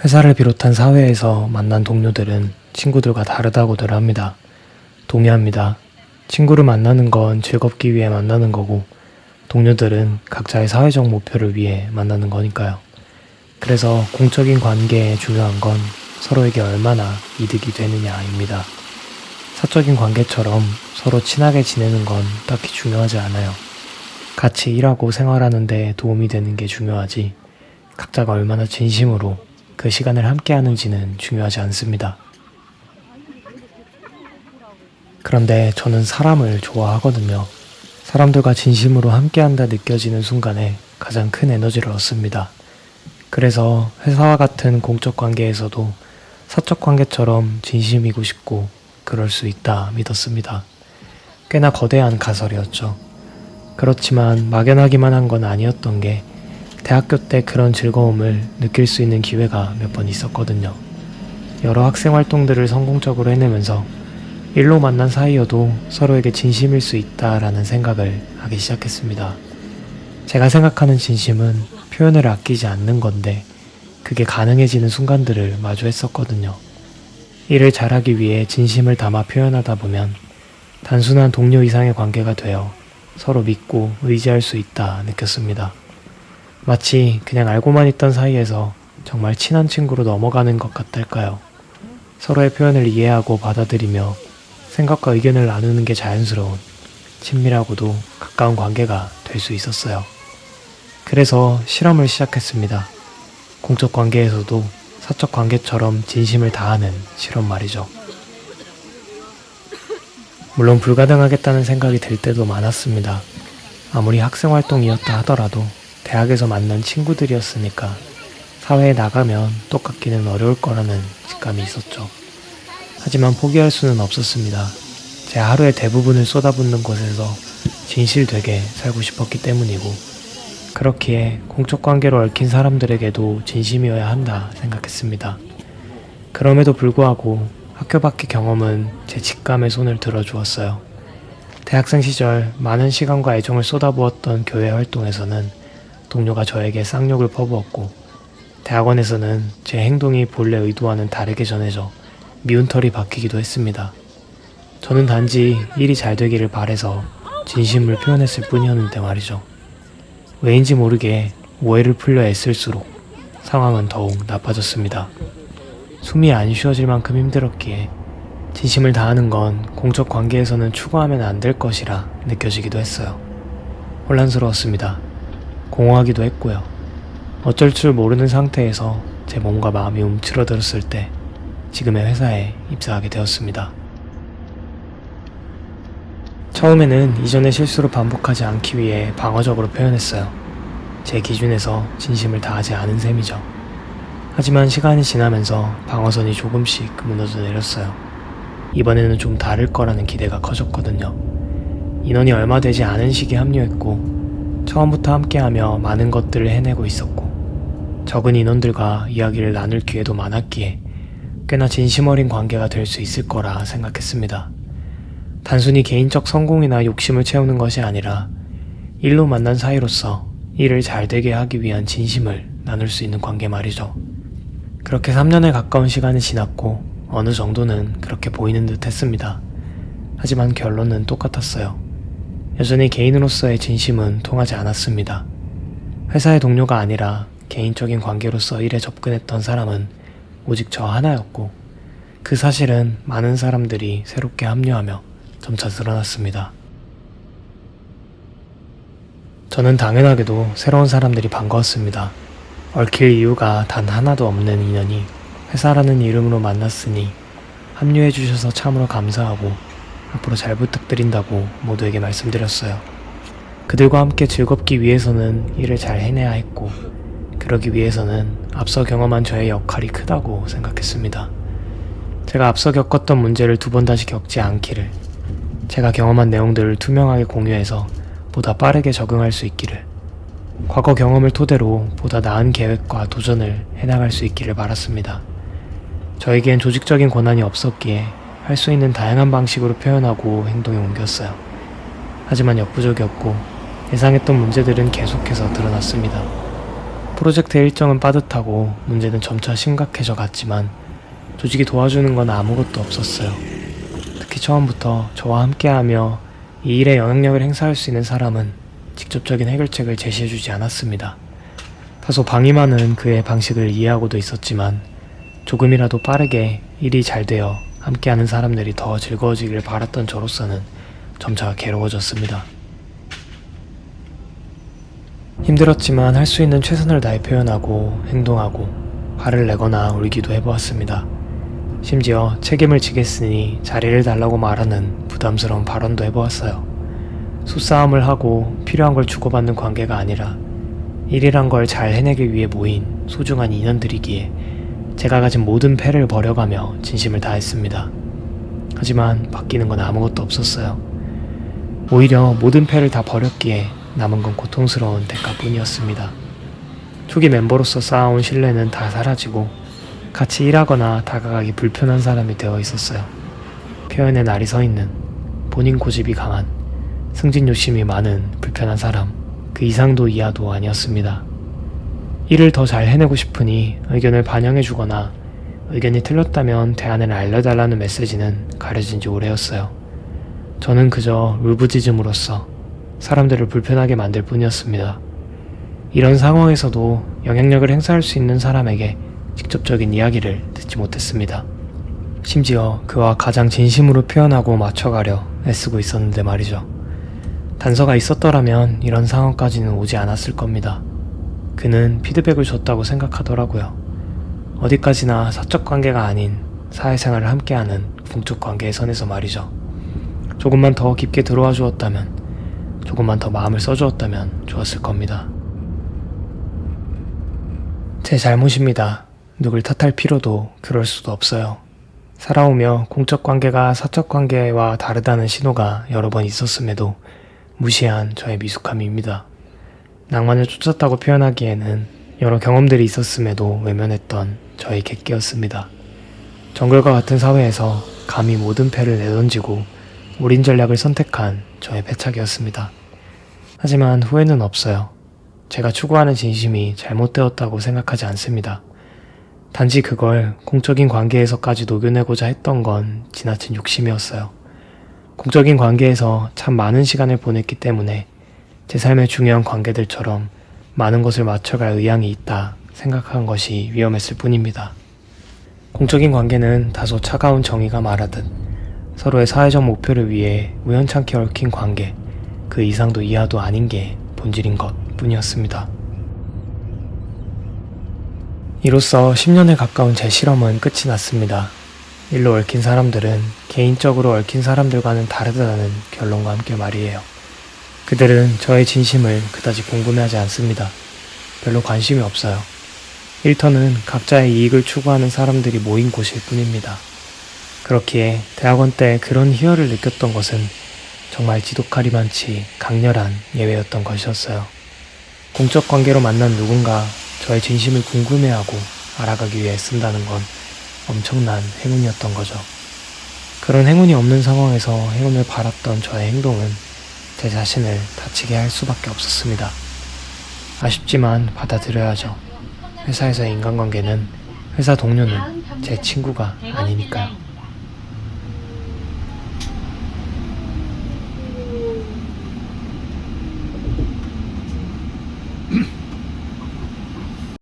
회사를 비롯한 사회에서 만난 동료들은 친구들과 다르다고들 합니다. 동의합니다. 친구를 만나는 건 즐겁기 위해 만나는 거고, 동료들은 각자의 사회적 목표를 위해 만나는 거니까요. 그래서 공적인 관계에 중요한 건 서로에게 얼마나 이득이 되느냐입니다. 사적인 관계처럼 서로 친하게 지내는 건 딱히 중요하지 않아요. 같이 일하고 생활하는 데 도움이 되는 게 중요하지, 각자가 얼마나 진심으로 그 시간을 함께 하는지는 중요하지 않습니다. 그런데 저는 사람을 좋아하거든요. 사람들과 진심으로 함께한다 느껴지는 순간에 가장 큰 에너지를 얻습니다. 그래서 회사와 같은 공적 관계에서도 사적 관계처럼 진심이고 싶고 그럴 수 있다 믿었습니다. 꽤나 거대한 가설이었죠. 그렇지만 막연하기만 한 건 아니었던 게 대학교 때 그런 즐거움을 느낄 수 있는 기회가 몇 번 있었거든요. 여러 학생 활동들을 성공적으로 해내면서 일로 만난 사이여도 서로에게 진심일 수 있다라는 생각을 하기 시작했습니다. 제가 생각하는 진심은 표현을 아끼지 않는 건데 그게 가능해지는 순간들을 마주했었거든요. 일을 잘하기 위해 진심을 담아 표현하다 보면 단순한 동료 이상의 관계가 되어 서로 믿고 의지할 수 있다 느꼈습니다. 마치 그냥 알고만 있던 사이에서 정말 친한 친구로 넘어가는 것 같달까요? 서로의 표현을 이해하고 받아들이며 생각과 의견을 나누는 게 자연스러운 친밀하고도 가까운 관계가 될 수 있었어요. 그래서 실험을 시작했습니다. 공적 관계에서도 사적 관계처럼 진심을 다하는 실험 말이죠. 물론 불가능하겠다는 생각이 들 때도 많았습니다. 아무리 학생 활동이었다 하더라도 대학에서 만난 친구들이었으니까 사회에 나가면 똑같기는 어려울 거라는 직감이 있었죠. 하지만 포기할 수는 없었습니다. 제 하루의 대부분을 쏟아붓는 곳에서 진실되게 살고 싶었기 때문이고, 그렇기에 공적 관계로 얽힌 사람들에게도 진심이어야 한다 생각했습니다. 그럼에도 불구하고 학교 밖의 경험은 제 직감에 손을 들어주었어요. 대학생 시절 많은 시간과 애정을 쏟아부었던 교회 활동에서는 동료가 저에게 쌍욕을 퍼부었고, 대학원에서는 제 행동이 본래 의도와는 다르게 전해져 미운 털이 박히기도 했습니다. 저는 단지 일이 잘 되기를 바래서 진심을 표현했을 뿐이었는데 말이죠. 왜인지 모르게 오해를 풀려 애쓸수록 상황은 더욱 나빠졌습니다. 숨이 안 쉬어질 만큼 힘들었기에 진심을 다하는 건 공적 관계에서는 추구하면 안 될 것이라 느껴지기도 했어요. 혼란스러웠습니다. 공허하기도 했고요. 어쩔 줄 모르는 상태에서 제 몸과 마음이 움츠러들었을 때 지금의 회사에 입사하게 되었습니다. 처음에는 이전의 실수를 반복하지 않기 위해 방어적으로 표현했어요. 제 기준에서 진심을 다하지 않은 셈이죠. 하지만 시간이 지나면서 방어선이 조금씩 무너져 내렸어요. 이번에는 좀 다를 거라는 기대가 커졌거든요. 인원이 얼마 되지 않은 시기에 합류했고 처음부터 함께하며 많은 것들을 해내고 있었고 적은 인원들과 이야기를 나눌 기회도 많았기에 꽤나 진심 어린 관계가 될 수 있을 거라 생각했습니다. 단순히 개인적 성공이나 욕심을 채우는 것이 아니라 일로 만난 사이로서 일을 잘 되게 하기 위한 진심을 나눌 수 있는 관계 말이죠. 그렇게 3년에 가까운 시간이 지났고 어느 정도는 그렇게 보이는 듯 했습니다. 하지만 결론은 똑같았어요. 여전히 개인으로서의 진심은 통하지 않았습니다. 회사의 동료가 아니라 개인적인 관계로서 일에 접근했던 사람은 오직 저 하나였고, 그 사실은 많은 사람들이 새롭게 합류하며 점차 드러났습니다. 저는 당연하게도 새로운 사람들이 반가웠습니다. 얽힐 이유가 단 하나도 없는 인연이 회사라는 이름으로 만났으니 합류해주셔서 참으로 감사하고 앞으로 잘 부탁드린다고 모두에게 말씀드렸어요. 그들과 함께 즐겁기 위해서는 일을 잘 해내야 했고, 그러기 위해서는 앞서 경험한 저의 역할이 크다고 생각했습니다. 제가 앞서 겪었던 문제를 두 번 다시 겪지 않기를, 제가 경험한 내용들을 투명하게 공유해서 보다 빠르게 적응할 수 있기를, 과거 경험을 토대로 보다 나은 계획과 도전을 해나갈 수 있기를 바랐습니다. 저에겐 조직적인 권한이 없었기에 할 수 있는 다양한 방식으로 표현하고 행동에 옮겼어요. 하지만 역부족이었고 예상했던 문제들은 계속해서 드러났습니다. 프로젝트 일정은 빠듯하고 문제는 점차 심각해져 갔지만 조직이 도와주는 건 아무것도 없었어요. 특히 처음부터 저와 함께하며 이 일에 영향력을 행사할 수 있는 사람은 직접적인 해결책을 제시해주지 않았습니다. 다소 방임하는 그의 방식을 이해하고도 있었지만 조금이라도 빠르게 일이 잘 되어 함께하는 사람들이 더 즐거워지길 바랐던 저로서는 점차 괴로워졌습니다. 힘들었지만 할 수 있는 최선을 다해 표현하고 행동하고 화를 내거나 울기도 해보았습니다. 심지어 책임을 지겠으니 자리를 달라고 말하는 부담스러운 발언도 해보았어요. 수싸움을 하고 필요한 걸 주고받는 관계가 아니라 일이란 걸 잘 해내기 위해 모인 소중한 인연들이기에 제가 가진 모든 패를 버려가며 진심을 다했습니다. 하지만 바뀌는 건 아무것도 없었어요. 오히려 모든 패를 다 버렸기에 남은 건 고통스러운 대가뿐이었습니다. 초기 멤버로서 쌓아온 신뢰는 다 사라지고 같이 일하거나 다가가기 불편한 사람이 되어 있었어요. 표현의 날이 서 있는, 본인 고집이 강한, 승진 욕심이 많은 불편한 사람, 그 이상도 이하도 아니었습니다. 일을 더 잘 해내고 싶으니 의견을 반영해주거나 의견이 틀렸다면 대안을 알려달라는 메시지는 가려진 지 오래였어요. 저는 그저 울부짖음으로써 사람들을 불편하게 만들 뿐이었습니다. 이런 상황에서도 영향력을 행사할 수 있는 사람에게 직접적인 이야기를 듣지 못했습니다. 심지어 그와 가장 진심으로 표현하고 맞춰가려 애쓰고 있었는데 말이죠. 단서가 있었더라면 이런 상황까지는 오지 않았을 겁니다. 그는 피드백을 줬다고 생각하더라고요. 어디까지나 사적 관계가 아닌 사회생활을 함께하는 공적 관계의 선에서 말이죠. 조금만 더 깊게 들어와 주었다면, 조금만 더 마음을 써주었다면 좋았을 겁니다. 제 잘못입니다. 누굴 탓할 필요도 그럴 수도 없어요. 살아오며 공적 관계가 사적 관계와 다르다는 신호가 여러 번 있었음에도 무시한 저의 미숙함입니다. 낭만을 쫓았다고 표현하기에는 여러 경험들이 있었음에도 외면했던 저의 객기였습니다. 정글과 같은 사회에서 감히 모든 패를 내던지고 올인 전략을 선택한 저의 패착이었습니다. 하지만 후회는 없어요. 제가 추구하는 진심이 잘못되었다고 생각하지 않습니다. 단지 그걸 공적인 관계에서까지 녹여내고자 했던 건 지나친 욕심이었어요. 공적인 관계에서 참 많은 시간을 보냈기 때문에 제 삶의 중요한 관계들처럼 많은 것을 맞춰갈 의향이 있다 생각한 것이 위험했을 뿐입니다. 공적인 관계는 다소 차가운 정의가 말하듯 서로의 사회적 목표를 위해 우연찮게 얽힌 관계, 그 이상도 이하도 아닌 게 본질인 것 뿐이었습니다. 이로써 10년에 가까운 제 실험은 끝이 났습니다. 일로 얽힌 사람들은 개인적으로 얽힌 사람들과는 다르다는 결론과 함께 말이에요. 그들은 저의 진심을 그다지 궁금해하지 않습니다. 별로 관심이 없어요. 일터는 각자의 이익을 추구하는 사람들이 모인 곳일 뿐입니다. 그렇기에 대학원 때 그런 희열을 느꼈던 것은 정말 지독하리만치 강렬한 예외였던 것이었어요. 공적 관계로 만난 누군가 저의 진심을 궁금해하고 알아가기 위해 쓴다는 건 엄청난 행운이었던 거죠. 그런 행운이 없는 상황에서 행운을 바랐던 저의 행동은 제 자신을 다치게 할 수밖에 없었습니다. 아쉽지만 받아들여야죠. 회사에서의 인간관계는, 회사 동료는 제 친구가 아니니까요.